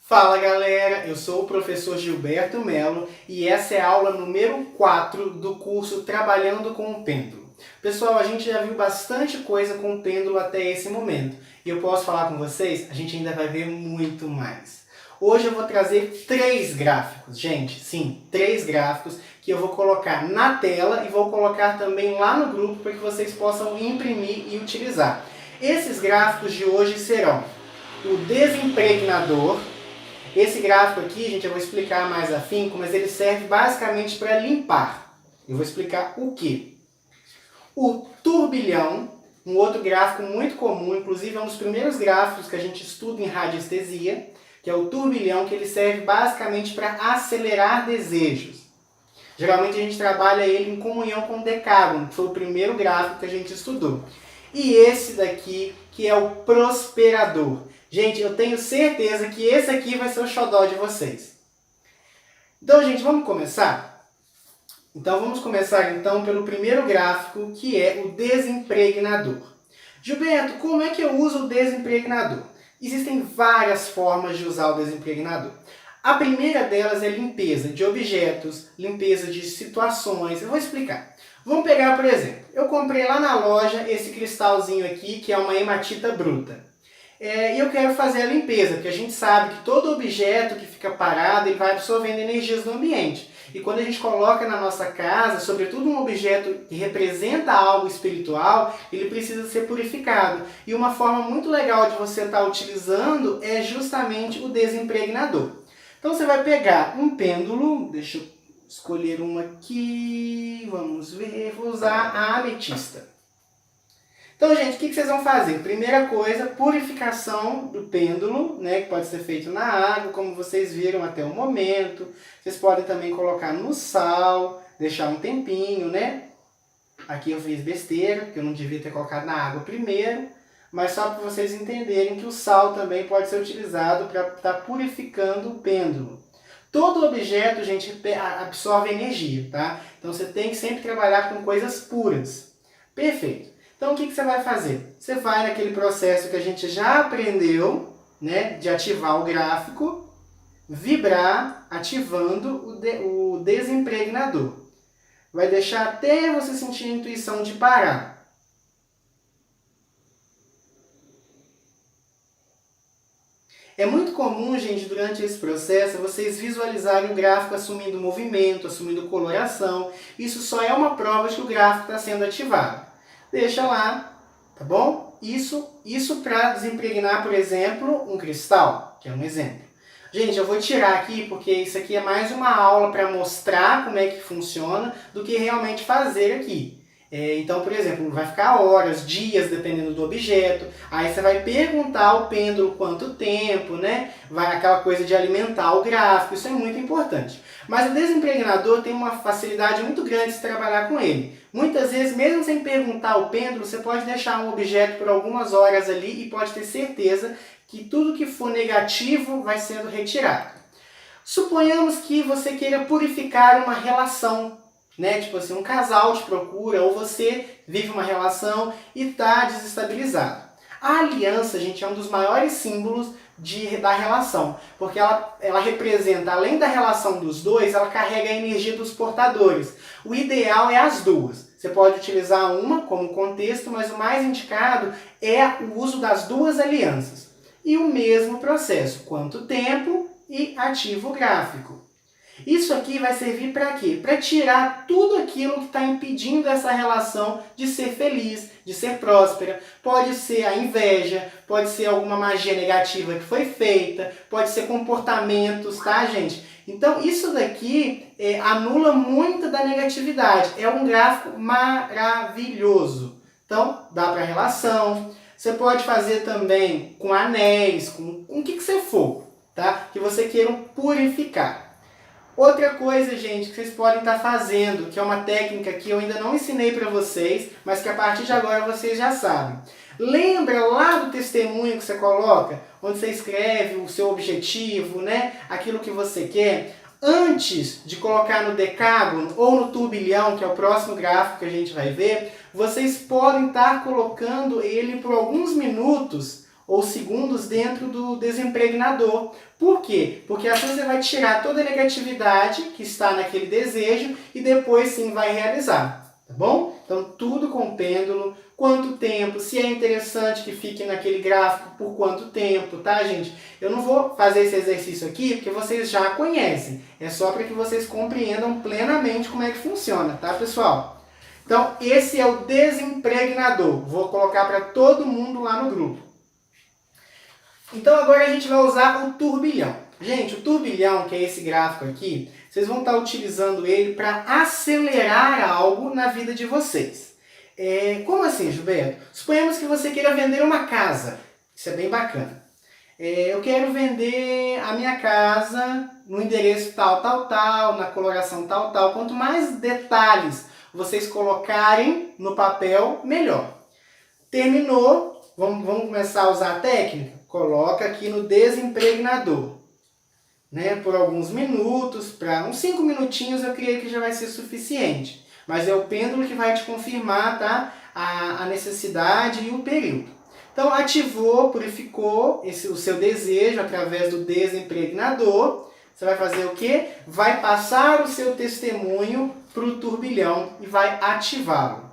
Fala galera, eu sou o professor Gilberto Melo e essa é a aula número 4 do curso Trabalhando com o Pêndulo. Pessoal, a gente já viu bastante coisa com o pêndulo até esse momento e eu posso falar com vocês, a gente ainda vai ver muito mais. Hoje eu vou trazer 3 gráficos, gente, sim, 3 gráficos que eu vou colocar na tela e vou colocar também lá no grupo para que vocês possam imprimir e utilizar. Esses gráficos de hoje serão o desimpregnador. Esse gráfico aqui, gente, eu vou explicar mais afinco, mas ele serve basicamente para limpar. Eu vou explicar o quê? O turbilhão, um outro gráfico muito comum, inclusive é um dos primeiros gráficos que a gente estuda em radiestesia, que é o turbilhão, que ele serve basicamente para acelerar desejos. Geralmente a gente trabalha ele em comunhão com o decágono, que foi o primeiro gráfico que a gente estudou. E esse daqui, que é o prosperador. Gente, eu tenho certeza que esse aqui vai ser o xodó de vocês. Então, gente, vamos começar? Então, vamos começar então pelo primeiro gráfico, que é o desimpregnador. Gilberto, como é que eu uso o desimpregnador? Existem várias formas de usar o desimpregnador. A primeira delas é limpeza de objetos, limpeza de situações. Eu vou explicar. Vamos pegar, por exemplo, eu comprei lá na loja esse cristalzinho aqui, que é uma hematita bruta. E eu quero fazer a limpeza, porque a gente sabe que todo objeto que fica parado, ele vai absorvendo energias do ambiente. E quando a gente coloca na nossa casa, sobretudo um objeto que representa algo espiritual, ele precisa ser purificado. E uma forma muito legal de você estar utilizando é justamente o desimpregnador. Então você vai pegar um pêndulo, deixa eu escolher um aqui, vamos ver, vou usar a ametista. Então, gente, o que vocês vão fazer? Primeira coisa, purificação do pêndulo, né, que pode ser feito na água, como vocês viram até o momento. Vocês podem também colocar no sal, deixar um tempinho, né? Aqui eu fiz besteira, que eu não devia ter colocado na água primeiro, mas só para vocês entenderem que o sal também pode ser utilizado para estar purificando o pêndulo. Todo objeto, gente, absorve energia, tá? Então você tem que sempre trabalhar com coisas puras. Perfeito. Então, o que você vai fazer? Você vai naquele processo que a gente já aprendeu, né, de ativar o gráfico, vibrar, ativando o desimpregnador. Vai deixar até você sentir a intuição de parar. É muito comum, gente, durante esse processo, vocês visualizarem o gráfico assumindo movimento, assumindo coloração. Isso só é uma prova de que o gráfico está sendo ativado. Deixa lá, tá bom? Isso para desimpregnar, por exemplo, um cristal, que é um exemplo. Gente, eu vou tirar aqui porque isso aqui é mais uma aula para mostrar como é que funciona do que realmente fazer aqui. Então, por exemplo, vai ficar horas, dias, dependendo do objeto. Aí você vai perguntar ao pêndulo quanto tempo, né? Vai aquela coisa de alimentar o gráfico, isso é muito importante. Mas o desimpregnador tem uma facilidade muito grande de se trabalhar com ele. Muitas vezes, mesmo sem perguntar ao pêndulo, você pode deixar um objeto por algumas horas ali e pode ter certeza que tudo que for negativo vai sendo retirado. Suponhamos que você queira purificar uma relação, né? Tipo assim, um casal te procura ou você vive uma relação e está desestabilizado. A aliança, gente, é um dos maiores símbolos da relação, porque ela representa, além da relação dos dois, ela carrega a energia dos portadores. O ideal é as duas. Você pode utilizar uma como contexto, mas o mais indicado é o uso das duas alianças. E o mesmo processo, quanto tempo e ativo gráfico. Isso aqui vai servir para quê? Para tirar tudo aquilo que está impedindo essa relação de ser feliz, de ser próspera. Pode ser a inveja, pode ser alguma magia negativa que foi feita, pode ser comportamentos, tá, gente? Então, isso daqui anula muito da negatividade. É um gráfico maravilhoso. Então, dá para relação. Você pode fazer também com anéis, com o que você for, tá? Que você queira purificar. Outra coisa, gente, que vocês podem estar fazendo, que é uma técnica que eu ainda não ensinei para vocês, mas que a partir de agora vocês já sabem. Lembra lá do testemunho que você coloca, onde você escreve o seu objetivo, né? Aquilo que você quer? Antes de colocar no decágono ou no turbilhão, que é o próximo gráfico que a gente vai ver, vocês podem estar colocando ele por alguns minutos ou segundos dentro do desimpregnador. Por quê? Porque assim você vai tirar toda a negatividade que está naquele desejo e depois sim vai realizar, tá bom? Então tudo com pêndulo, quanto tempo, se é interessante que fique naquele gráfico, por quanto tempo, tá, gente? Eu não vou fazer esse exercício aqui porque vocês já conhecem, é só para que vocês compreendam plenamente como é que funciona, tá, pessoal? Então esse é o desimpregnador, vou colocar para todo mundo lá no grupo. Então agora a gente vai usar o turbilhão. Gente, o turbilhão, que é esse gráfico aqui, vocês vão estar utilizando ele para acelerar algo na vida de vocês. Como assim, Gilberto? Suponhamos que você queira vender uma casa. Isso é bem bacana. Eu quero vender a minha casa no endereço tal, tal, tal, na coloração tal, tal. Quanto mais detalhes vocês colocarem no papel, melhor. Terminou, vamos começar a usar a técnica? Coloca aqui no desimpregnador, né, por alguns minutos, para uns 5 minutinhos eu creio que já vai ser suficiente. Mas é o pêndulo que vai te confirmar, tá, a necessidade e o período. Então ativou, purificou o seu desejo através do desimpregnador. Você vai fazer o quê? Vai passar o seu testemunho para o turbilhão e vai ativá-lo.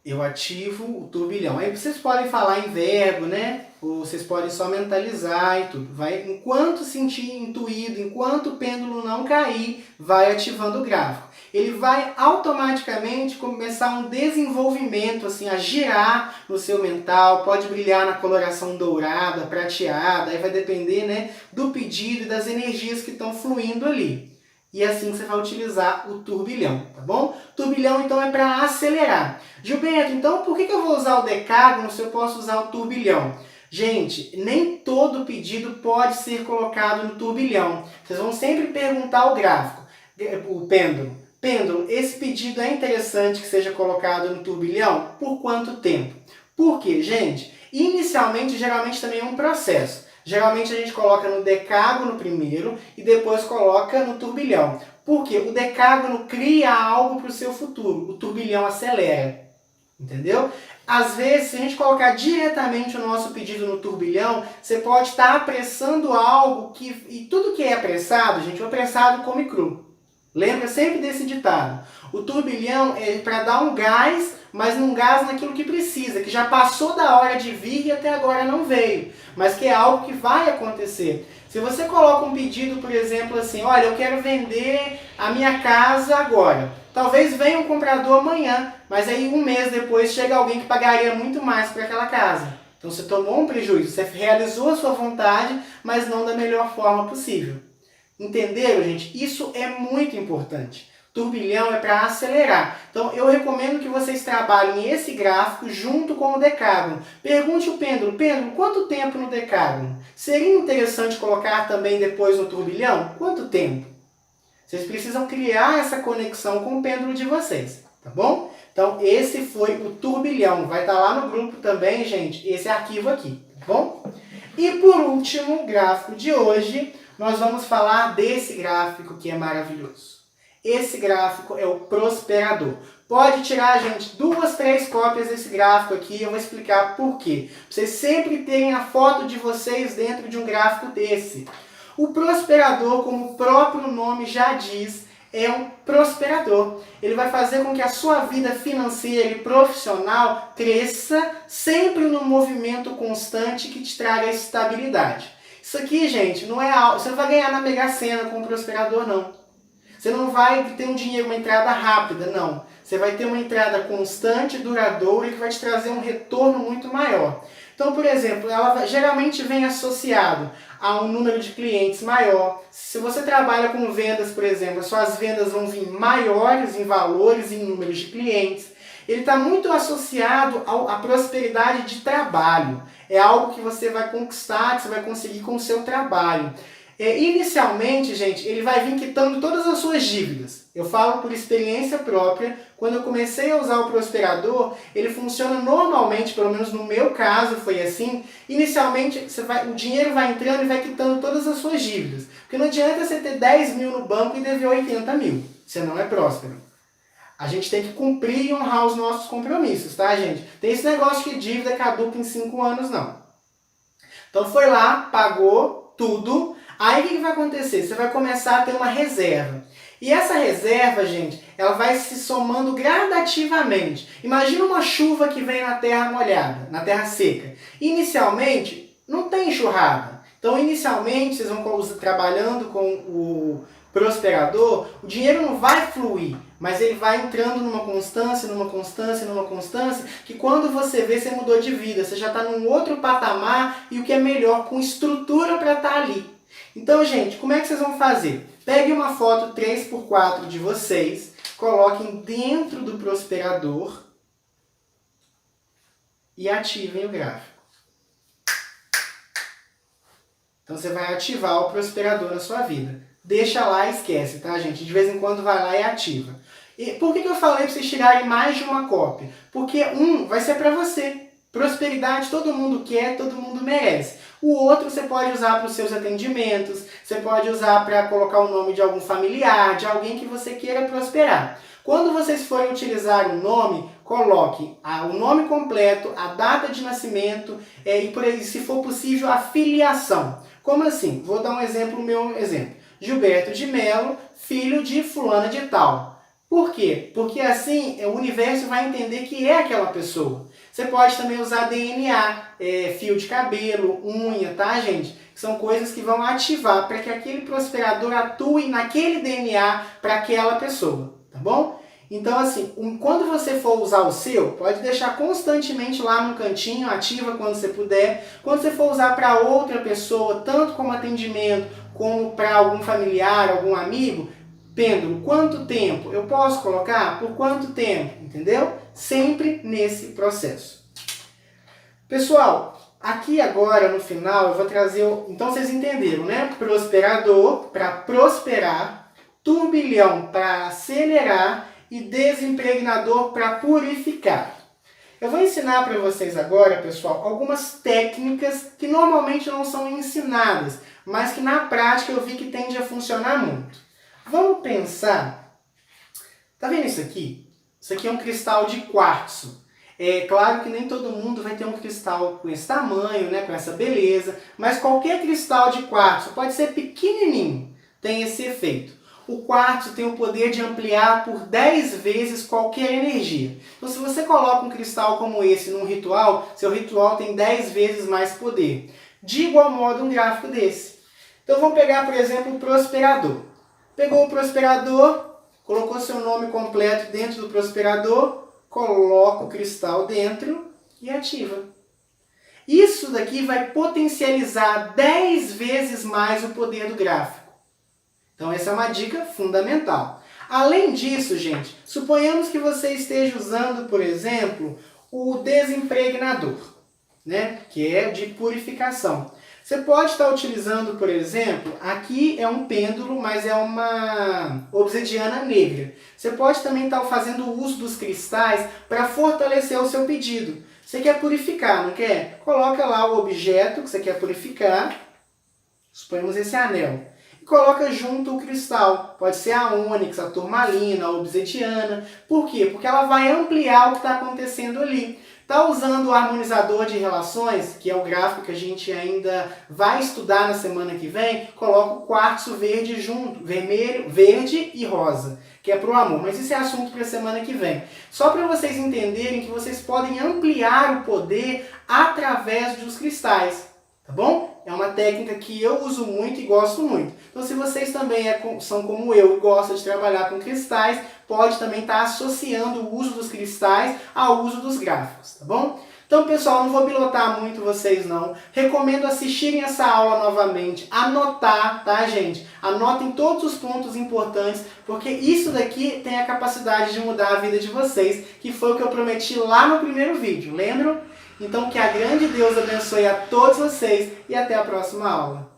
Eu ativo o turbilhão. Aí vocês podem falar em verbo, né? Ou vocês podem só mentalizar e tudo. Vai, enquanto sentir intuído, enquanto o pêndulo não cair, vai ativando o gráfico. Ele vai automaticamente começar um desenvolvimento, assim, a girar no seu mental. Pode brilhar na coloração dourada, prateada. Aí vai depender, né, do pedido e das energias que estão fluindo ali. E assim você vai utilizar o turbilhão, tá bom? Turbilhão, então, é para acelerar. Gilberto, então por que eu vou usar o decágono se eu posso usar o turbilhão? Gente, nem todo pedido pode ser colocado no turbilhão. Vocês vão sempre perguntar o gráfico, o pêndulo. Pêndulo, esse pedido é interessante que seja colocado no turbilhão? Por quanto tempo? Por quê, gente? Inicialmente, geralmente também é um processo. Geralmente a gente coloca no decágono primeiro e depois coloca no turbilhão. Por quê? O decágono cria algo para o seu futuro, o turbilhão acelera. Entendeu? Às vezes, se a gente colocar diretamente o nosso pedido no turbilhão, você pode estar apressando algo que... E tudo que é apressado, gente, o apressado come cru. Lembra sempre desse ditado. O turbilhão é para dar um gás, mas um gás naquilo que precisa, que já passou da hora de vir e até agora não veio, mas que é algo que vai acontecer. Se você coloca um pedido, por exemplo, assim, olha, eu quero vender a minha casa agora. Talvez venha um comprador amanhã, mas aí um mês depois chega alguém que pagaria muito mais por aquela casa. Então você tomou um prejuízo, você realizou a sua vontade, mas não da melhor forma possível. Entenderam, gente? Isso é muito importante. Turbilhão é para acelerar. Então eu recomendo que vocês trabalhem esse gráfico junto com o decágono. Pergunte o pêndulo, pêndulo, quanto tempo no decágono? Seria interessante colocar também depois no turbilhão? Quanto tempo? Vocês precisam criar essa conexão com o pêndulo de vocês, tá bom? Então esse foi o turbilhão. Vai estar lá no grupo também, gente, esse arquivo aqui, tá bom? E por último, o gráfico de hoje, nós vamos falar desse gráfico que é maravilhoso. Esse gráfico é o prosperador. Pode tirar, gente, 2, 3 cópias desse gráfico aqui, eu vou explicar por quê. Pra vocês sempre terem a foto de vocês dentro de um gráfico desse. O prosperador, como o próprio nome já diz, é um prosperador. Ele vai fazer com que a sua vida financeira e profissional cresça sempre num movimento constante que te traga estabilidade. Isso aqui, gente, não é algo... Você não vai ganhar na Mega Sena com o prosperador, não. Você não vai ter um dinheiro, uma entrada rápida, não. Você vai ter uma entrada constante, duradoura e que vai te trazer um retorno muito maior. Então, por exemplo, ela geralmente vem associado a um número de clientes maior. Se você trabalha com vendas, por exemplo, suas vendas vão vir maiores em valores e em números de clientes. Ele está muito associado à prosperidade de trabalho. É algo que você vai conquistar, que você vai conseguir com o seu trabalho. Inicialmente, gente, ele vai vir quitando todas as suas dívidas. Eu falo por experiência própria. Quando eu comecei a usar o prosperador, ele funciona normalmente, pelo menos no meu caso foi assim. Inicialmente, o dinheiro vai entrando e vai quitando todas as suas dívidas. Porque não adianta você ter 10 mil no banco e dever 80 mil. Você não é próspero. A gente tem que cumprir e honrar os nossos compromissos, tá, gente? Tem esse negócio que dívida caduca em 5 anos, não. Então foi lá, pagou tudo. Aí o que vai acontecer? Você vai começar a ter uma reserva. E essa reserva, gente, ela vai se somando gradativamente. Imagina uma chuva que vem na terra molhada, na terra seca. Inicialmente, não tem enxurrada. Então, inicialmente, vocês vão trabalhando com o prosperador, o dinheiro não vai fluir, mas ele vai entrando numa constância, que quando você vê, você mudou de vida, você já está num outro patamar e o que é melhor, com estrutura para estar ali. Então, gente, como é que vocês vão fazer? Pegue uma foto 3x4 de vocês, coloquem dentro do prosperador e ativem o gráfico. Então você vai ativar o prosperador na sua vida. Deixa lá e esquece, tá, gente? De vez em quando vai lá e ativa. E por que eu falei para vocês tirarem mais de uma cópia? Porque um vai ser para você. Prosperidade todo mundo quer, todo mundo merece. O outro você pode usar para os seus atendimentos, você pode usar para colocar o nome de algum familiar, de alguém que você queira prosperar. Quando vocês forem utilizar um nome, coloque o nome completo, a data de nascimento e, por aí, se for possível, a filiação. Como assim? Vou dar um exemplo, meu exemplo. Gilberto de Melo, filho de fulana de tal. Por quê? Porque assim o universo vai entender que é aquela pessoa. Você pode também usar DNA, fio de cabelo, unha, tá, gente? São coisas que vão ativar para que aquele prosperador atue naquele DNA para aquela pessoa, tá bom? Então, assim, quando você for usar o seu, pode deixar constantemente lá no cantinho, ativa quando você puder. Quando você for usar para outra pessoa, tanto como atendimento, como para algum familiar, algum amigo, pêndulo, quanto tempo eu posso colocar? Por quanto tempo? Entendeu? Sempre nesse processo. Pessoal, aqui agora no final eu vou trazer, então vocês entenderam, né? Prosperador para prosperar, turbilhão para acelerar e desimpregnador para purificar. Eu vou ensinar para vocês agora, pessoal, algumas técnicas que normalmente não são ensinadas, mas que na prática eu vi que tende a funcionar muito. Vamos pensar, tá vendo isso aqui? Isso aqui é um cristal de quartzo. É claro que nem todo mundo vai ter um cristal com esse tamanho, né, com essa beleza, mas qualquer cristal de quartzo, pode ser pequenininho, tem esse efeito. O quartzo tem o poder de ampliar por 10 vezes qualquer energia. Então, se você coloca um cristal como esse num ritual, seu ritual tem 10 vezes mais poder. De igual modo, um gráfico desse. Então, vamos pegar, por exemplo, o prosperador. Pegou o prosperador, colocou seu nome completo dentro do prosperador, coloca o cristal dentro e ativa. Isso daqui vai potencializar 10 vezes mais o poder do gráfico. Então essa é uma dica fundamental. Além disso, gente, suponhamos que você esteja usando, por exemplo, o desimpregnador, né, que é de purificação. Você pode estar utilizando, por exemplo, aqui é um pêndulo, mas é uma obsidiana negra. Você pode também estar fazendo uso dos cristais para fortalecer o seu pedido. Você quer purificar, não quer? Coloca lá o objeto que você quer purificar, suponhamos esse anel. E coloca junto o cristal. Pode ser a ônix, a turmalina, a obsidiana. Por quê? Porque ela vai ampliar o que está acontecendo ali. Está usando o harmonizador de relações, que é o gráfico que a gente ainda vai estudar na semana que vem, coloca o quartzo verde junto, vermelho, verde e rosa, que é para o amor. Mas isso é assunto para a semana que vem. Só para vocês entenderem que vocês podem ampliar o poder através dos cristais, tá bom? É uma técnica que eu uso muito e gosto muito. Então, se vocês também são como eu e gostam de trabalhar com cristais, pode também estar associando o uso dos cristais ao uso dos gráficos, tá bom? Então, pessoal, não vou pilotar muito vocês, não. Recomendo assistirem essa aula novamente, anotar, tá, gente? Anotem todos os pontos importantes, porque isso daqui tem a capacidade de mudar a vida de vocês, que foi o que eu prometi lá no primeiro vídeo, lembram? Então, que a grande Deus abençoe a todos vocês e até a próxima aula.